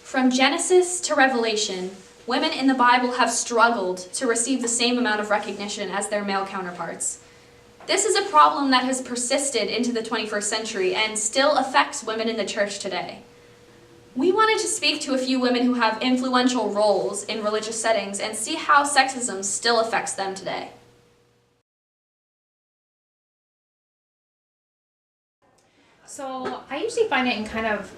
From Genesis to Revelation, women in the Bible have struggled to receive the same amount of recognition as their male counterparts. This is a problem that has persisted into the 21st century and still affects women in the church today. We wanted to speak to a few women who have influential roles in religious settings and see how sexism still affects them today. So I usually find it in kind of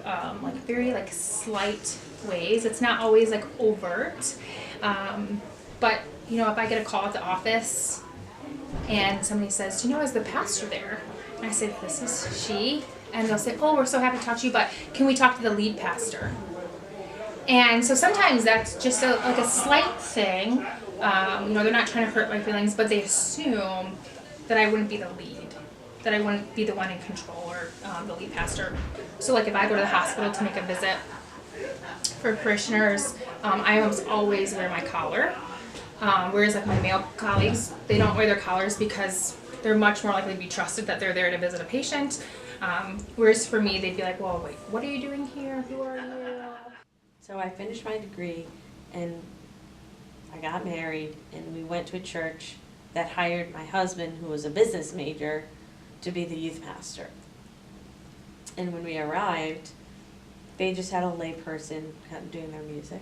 very slight ways. It's not always like overt, but if I get a call at the office and somebody says, is the pastor there? And I say, this is she. And they'll say, oh, we're so happy to talk to you, but can we talk to the lead pastor? And so sometimes that's just a slight thing. They're not trying to hurt my feelings, but they assume that I wouldn't be the lead, that I wouldn't be the one in control or the lead pastor. So like if I go to the hospital to make a visit for parishioners, I almost always wear my collar. Whereas like my male colleagues, they don't wear their collars because they're much more likely to be trusted that they're there to visit a patient. Whereas for me, they'd be like, well, wait, what are you doing here? Who are you? So I finished my degree and I got married and we went to a church that hired my husband, who was a business major, to be the youth pastor. And when we arrived, they just had a lay person doing their music.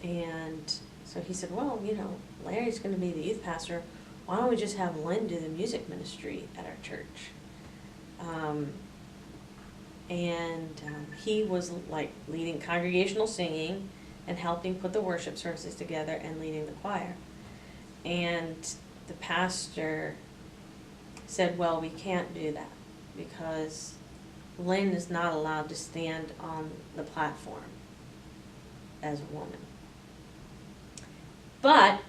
And so he said, well, Larry's going to be the youth pastor. Why don't we just have Lynn do the music ministry at our church? He was like leading congregational singing and helping put the worship services together and leading the choir. And the pastor said, well, we can't do that because Lynn is not allowed to stand on the platform as a woman. But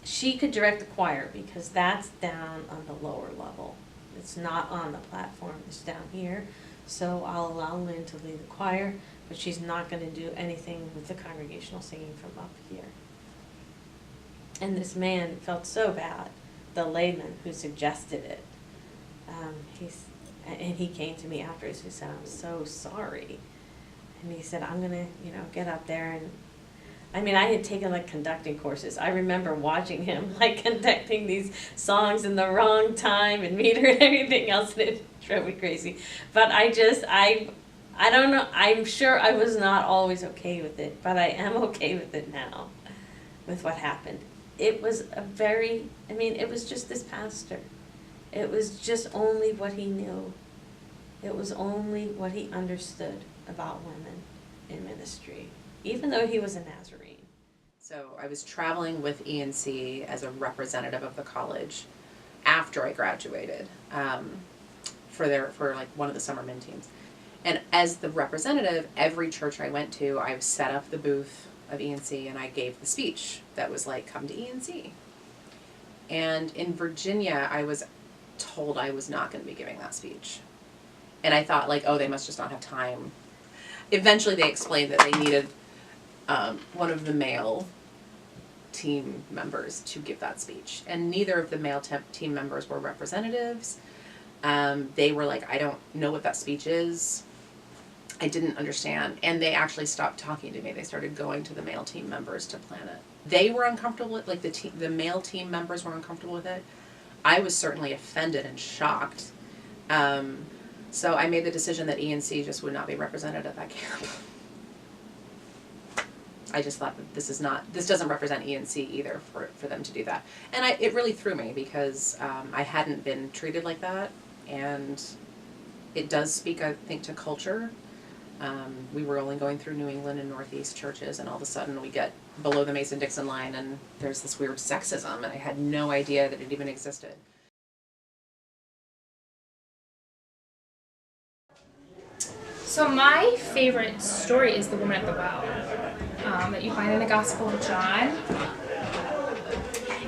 she could direct the choir because that's down on the lower level. It's not on the platform, it's down here. So I'll allow Lynn to lead the choir, but she's not going to do anything with the congregational singing from up here. And this man felt so bad, the layman who suggested it. He came to me afterwards and said, I'm so sorry. And he said, I'm going to, get up there and I had taken like conducting courses. I remember watching him like conducting these songs in the wrong time and meter and everything else, and it drove me crazy. But I don't know, I'm sure I was not always okay with it, but I am okay with it now, with what happened. It was it was just this pastor. It was just only what he knew. It was only what he understood about women in ministry, even though he was a Nazarene. So I was traveling with E&C as a representative of the college after I graduated for like one of the summer min teams. And as the representative, every church I went to, I set up the booth of E&C and I gave the speech that was like, come to E&C. And in Virginia, I was told I was not going to be giving that speech. And I thought like, oh, they must just not have time. Eventually they explained that they needed one of the male team members to give that speech. And neither of the male team members were representatives. They were like, I don't know what that speech is. I didn't understand. And they actually stopped talking to me. They started going to the male team members to plan it. They were uncomfortable with like the male team members were uncomfortable with it. I was certainly offended and shocked. So I made the decision that E&C just would not be represented at that camp. I just thought that this doesn't represent E&C either for them to do that. And it really threw me because I hadn't been treated like that, and it does speak, I think, to culture. We were only going through New England and Northeast churches, and all of a sudden we get below the Mason-Dixon line and there's this weird sexism, and I had no idea that it even existed. So my favorite story is the woman at the well that you find in the Gospel of John.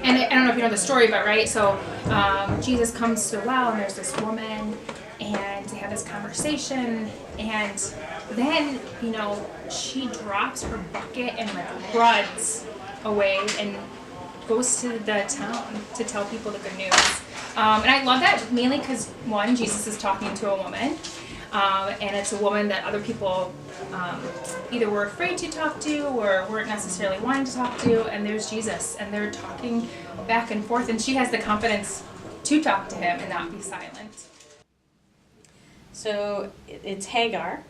And I don't know if you know the story, but right, so Jesus comes to the well and there's this woman and they have this conversation, and then, she drops her bucket and like runs away and goes to the town to tell people the good news. And I love that mainly because, one, Jesus is talking to a woman. and it's a woman that other people either were afraid to talk to or weren't necessarily wanting to talk to, and there's Jesus, and they're talking back and forth, and she has the confidence to talk to him and not be silent. So it's Hagar,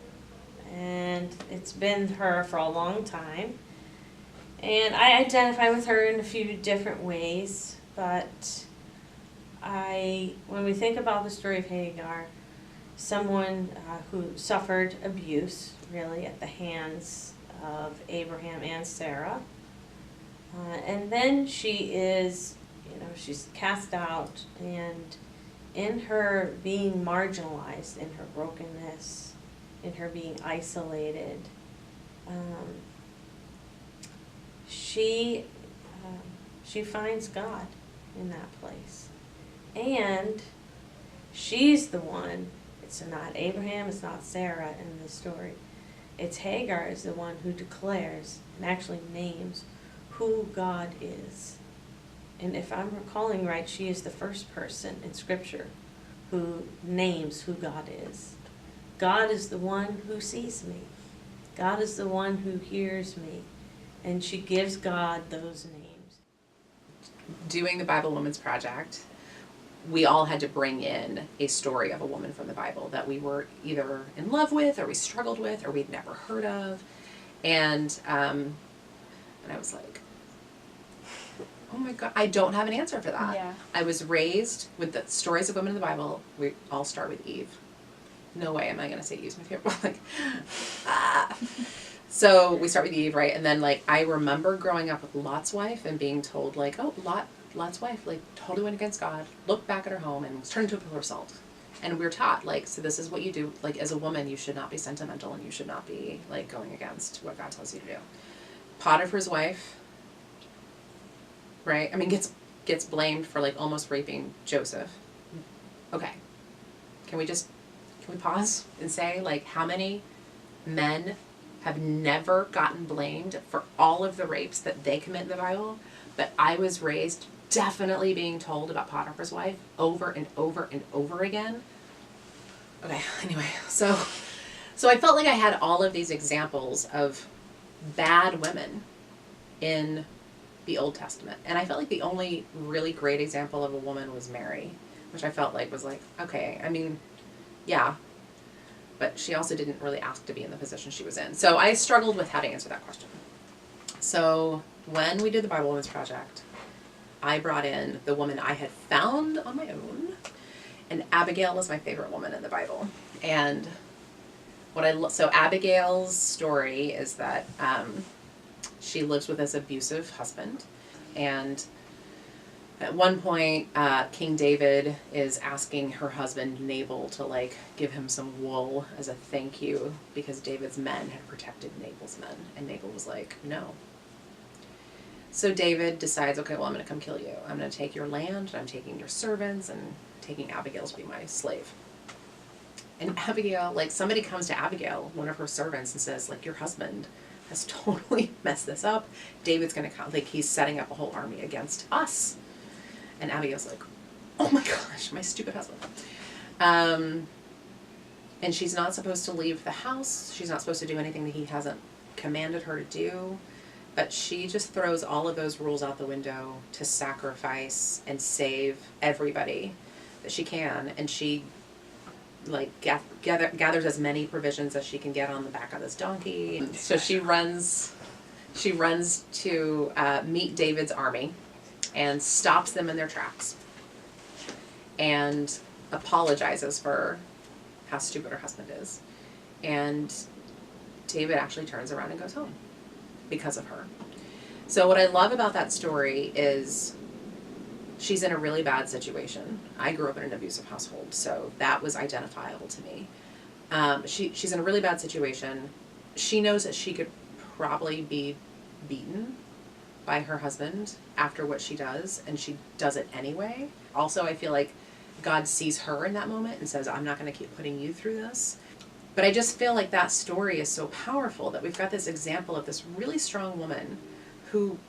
and it's been her for a long time. And I identify with her in a few different ways, but when we think about the story of Hagar, someone who suffered abuse, really, at the hands of Abraham and Sarah. And then she is, she's cast out, and in her being marginalized, in her brokenness, in her being isolated, she finds God in that place. And she's the one, it's not Abraham, it's not Sarah in the story. It's Hagar is the one who declares and actually names who God is. And if I'm recalling right, she is the first person in Scripture who names who God is. God is the one who sees me. God is the one who hears me. And she gives God those names. Doing the Bible Women's Project, we all had to bring in a story of a woman from the Bible that we were either in love with, or we struggled with, or we'd never heard of. And I was like, oh my God, I don't have an answer for that. Yeah. I was raised with the stories of women in the Bible. We all start with Eve. No way am I going to say Eve's my favorite. Like, ah. So we start with Eve, right? And then, like, I remember growing up with Lot's wife and being told, like, oh, Lot's wife, like, totally went against God, looked back at her home and was turned into a pillar of salt. And we were taught, like, so this is what you do. Like, as a woman, you should not be sentimental and you should not be, like, going against what God tells you to do. Potiphar's wife, right? I mean, gets blamed for, like, almost raping Joseph. Okay. Can we pause and say, like, how many men have never gotten blamed for all of the rapes that they commit in the Bible? But I was raised definitely being told about Potiphar's wife over and over and over again. Okay, anyway, so I felt like I had all of these examples of bad women in the Old Testament. And I felt like the only really great example of a woman was Mary, which I felt like was like, okay, I mean, yeah, but she also didn't really ask to be in the position she was in. So I struggled with how to answer that question. So when we did the Bible Women's Project, I brought in the woman I had found on my own, and Abigail was my favorite woman in the Bible. And so Abigail's story is that she lives with this abusive husband, and at one point, King David is asking her husband Nabal to, like, give him some wool as a thank you because David's men had protected Nabal's men, and Nabal was like, no. So David decides, okay, well, I'm going to come kill you. I'm going to take your land, and I'm taking your servants, and taking Abigail to be my slave. And Abigail, like, somebody comes to Abigail, one of her servants, and says, like, your husband has totally messed this up. David's going to come, like, he's setting up a whole army against us. And Abigail's like, oh my gosh, my stupid husband. And she's not supposed to leave the house. She's not supposed to do anything that he hasn't commanded her to do. But she just throws all of those rules out the window to sacrifice and save everybody that she can. And she, like, gathers as many provisions as she can get on the back of this donkey. So she runs to meet David's army and stops them in their tracks and apologizes for how stupid her husband is. And David actually turns around and goes home because of her. So what I love about that story is she's in a really bad situation. I grew up in an abusive household, so that was identifiable to me. She's in a really bad situation. She knows that she could probably be beaten by her husband after what she does, and she does it anyway. Also, I feel like God sees her in that moment and says, I'm not going to keep putting you through this. But I just feel like that story is so powerful that we've got this example of this really strong woman who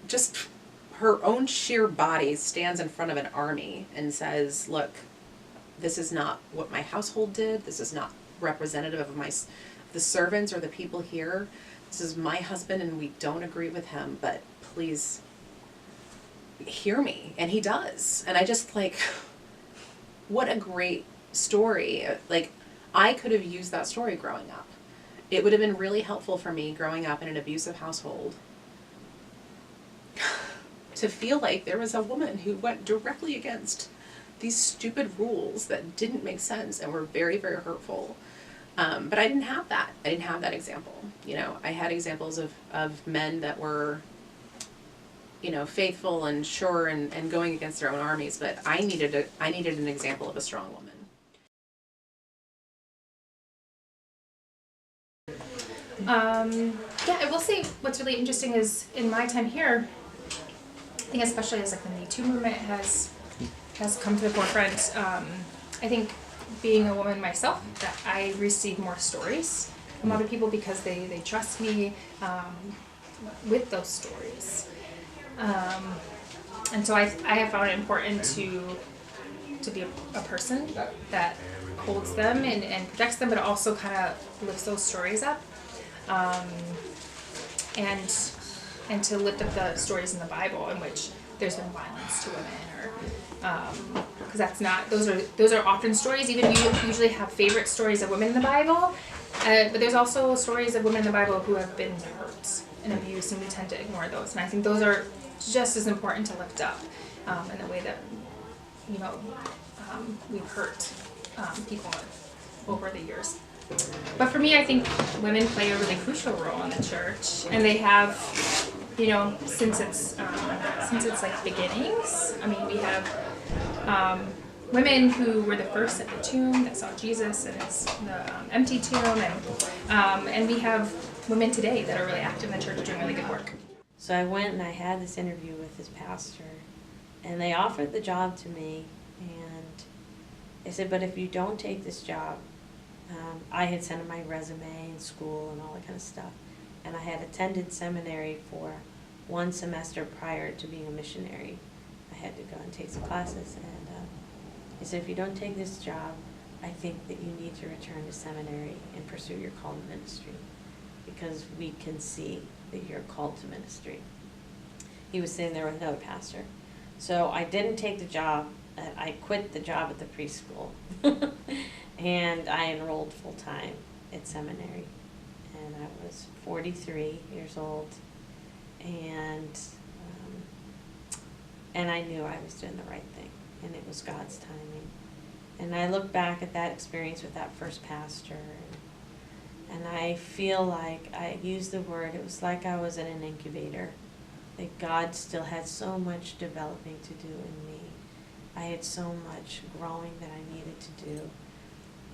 just, her own sheer body stands in front of an army and says, look, this is not what my household did. This is not representative of the servants or the people here. This is my husband and we don't agree with him, but please hear me. And he does. And I just like, what a great story. Like, I could have used that story growing up. It would have been really helpful for me growing up in an abusive household to feel like there was a woman who went directly against these stupid rules that didn't make sense and were very, very hurtful. But I didn't have that. I didn't have that example. You know, I had examples of men that were, you know, faithful and sure and going against their own armies, but I needed an example of a strong woman. Yeah, I will say what's really interesting is in my time here, I think especially as like the Me Too movement has come to the forefront, I think being a woman myself, that I receive more stories from other people because they trust me with those stories. And so I have found it important to be a person that holds them and protects them, but also kind of lifts those stories up. And to lift up the stories in the Bible in which there's been violence to women, or because that's not, those are often stories. Even you usually have favorite stories of women in the Bible, but there's also stories of women in the Bible who have been hurt and abused, and we tend to ignore those. And I think those are just as important to lift up in the way that, you know, we've hurt people over the years. But for me, I think women play a really crucial role in the church, and they have, you know, since it's like beginnings. I mean, we have women who were the first at the tomb that saw Jesus, and it's the empty tomb, and we have women today that are really active in the church doing really good work. So I went and I had this interview with this pastor, and they offered the job to me, and they said, but if you don't take this job, I had sent him my resume in school and all that kind of stuff, and I had attended seminary for 1 semester prior to being a missionary. I had to go and take some classes, and he said, if you don't take this job, I think that you need to return to seminary and pursue your call to ministry, because we can see that you're called to ministry. He was sitting there with another pastor. So I didn't take the job. I quit the job at the preschool. And I enrolled full-time at seminary. And I was 43 years old. And I knew I was doing the right thing. And it was God's timing. And I look back at that experience with that first pastor, and I feel like I used the word, it was like I was in an incubator. That God still had so much developing to do in me. I had so much growing that I needed to do.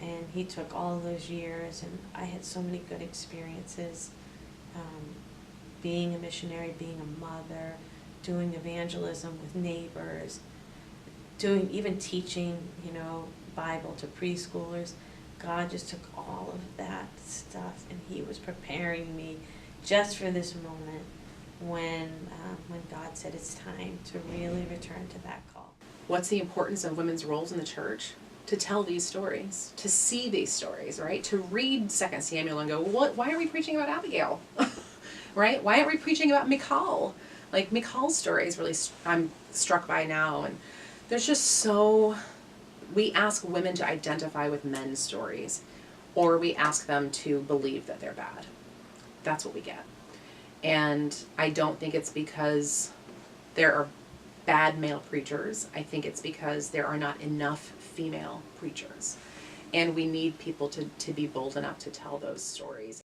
And he took all those years, and I had so many good experiences. Being a missionary, being a mother, doing evangelism with neighbors, even teaching, you know, Bible to preschoolers. God just took all of that stuff, and he was preparing me just for this moment when God said it's time to really return to that call. What's the importance of women's roles in the church? To tell these stories, to see these stories, right? To read 2 Samuel and go, why are we preaching about Abigail? Right? Why aren't we preaching about Michal? Like, Michal's story is really, I'm struck by now. And there's just so, we ask women to identify with men's stories, or we ask them to believe that they're bad. That's what we get. And I don't think it's because there are bad male preachers. I think it's because there are not enough female preachers. And we need people to be bold enough to tell those stories.